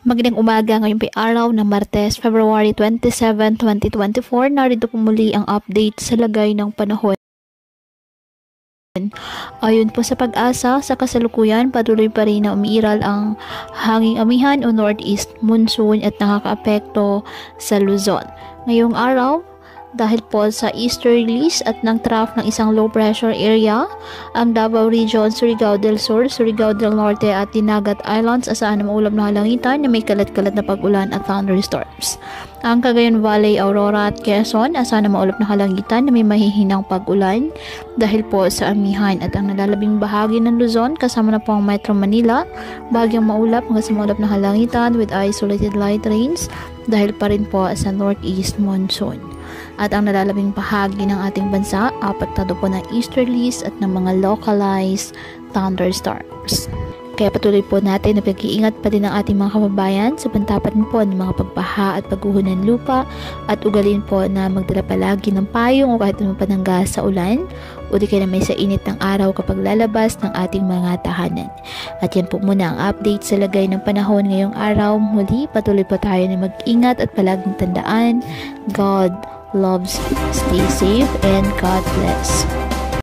Magandang umaga, ngayon po araw ng Martes, February 27, 2024. Narito po muli ang update sa lagay ng panahon. Ayon po sa Pag-asa, sa kasalukuyan patuloy pa rin na umiiral ang hanging amihan o northeast monsoon at nakakaapekto sa Luzon. Ngayong araw, dahil po sa easterlies at ng trough ng isang low pressure area, ang Davao Region, Surigao del Sur, Surigao del Norte at Dinagat Islands asahan na maulap na halangitan na may kalat-kalat na pag-ulan at thunderstorms. Ang Cagayan Valley, Aurora at Quezon asahan na maulap na halangitan na may mahihinang pag-ulan dahil po sa amihan, at ang nalalabing bahagi ng Luzon kasama na po ang Metro Manila, bahagyang maulap hanggang sa maulap na halangitan with isolated light rains dahil pa rin po sa northeast monsoon. At ang nalalabing bahagi ng ating bansa, apektado po ng easterlies at ng mga localized thunderstorms. Kaya patuloy po natin na pag-iingat pa din ang ating mga kababayan sa pantapan po ng mga pagbaha at pagguho ng lupa, at ugalin po na magdala palagi ng payong o kahit naman panangga sa ulan o di kaya na may sa init ng araw kapag lalabas ng ating mga tahanan. At yan po muna ang update sa lagay ng panahon ngayong araw. Muli, patuloy po tayo na mag-ingat at palaging tandaan, God loves you. Stay safe and God bless.